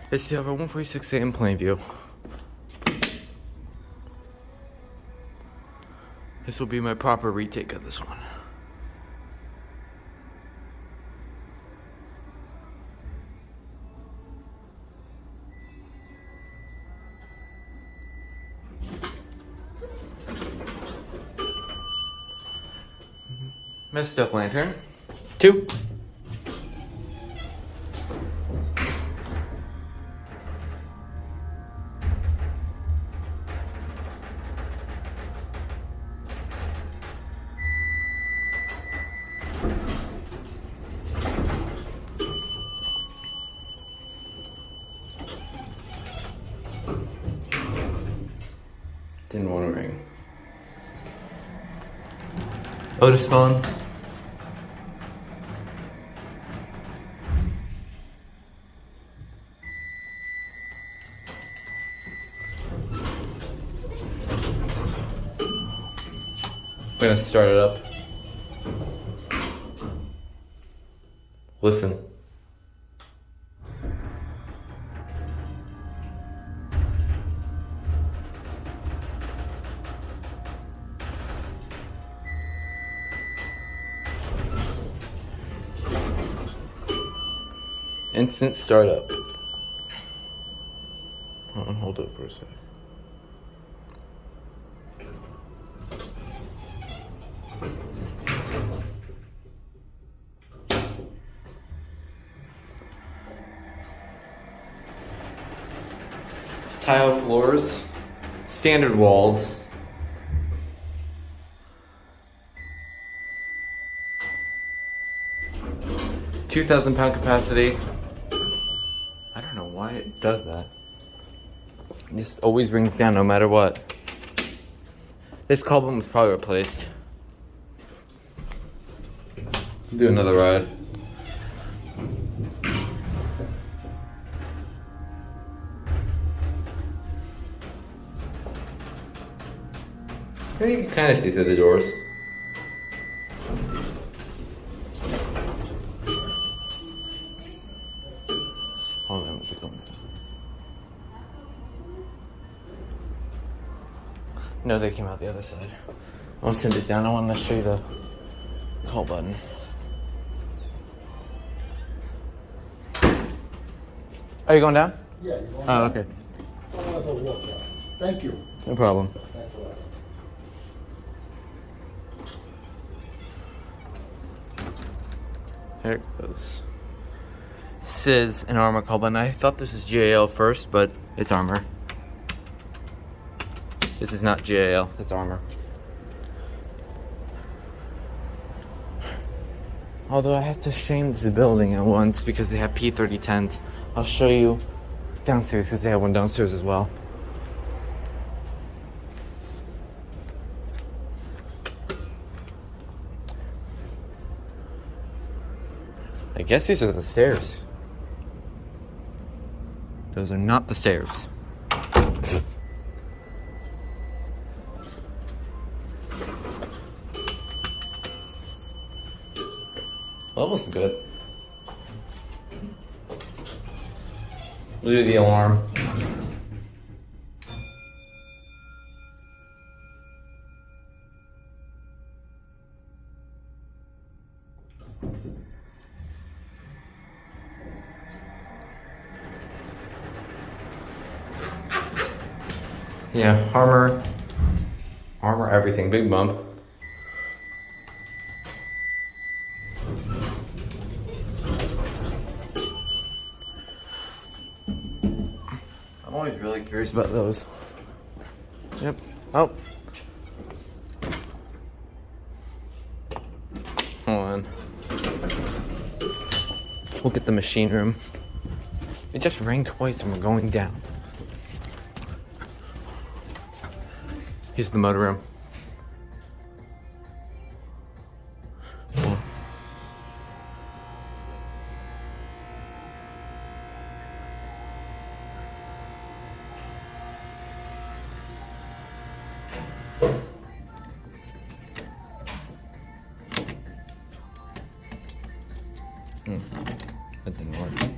It's the other 1:46 a.m. Plainview. This will be my proper retake of this one. Messed up lantern. 2. Didn't want to ring. Otis phone. I'm gonna start it up. Listen. Instant startup. Hold it for a sec. Tile floors, standard walls. £2,000 capacity. I don't know why it does that. It just always brings down no matter what. This column was probably replaced. Do another ride. Here you can kind of see through the doors. Hold on, keep going. No, they came out the other side. I'll send it down. I want to show you the call button. Are you going down? Yeah, you're going Oh, down. okay. I want to go walk down. Thank you. No problem. Thanks a lot. There it goes. This is an armor call button. I thought this was GAL first, but it's armor. This is not GAL, it's armor. Although I have to shame this building at once because they have P3010s. I'll show you downstairs because they have one downstairs as well. I guess these are the stairs. Those are not the stairs. Level's good. We'll do the alarm. Yeah, armor, everything, big bump. I'm always really curious about those. Yep. Oh. Hold on. Look at the machine room. It just rang twice and we're going down. Here's the motor room. That didn't work.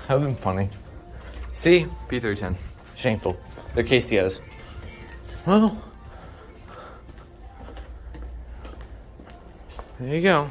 That would've been funny. See? P310. Shameful. They're KCOs. Well, there you go.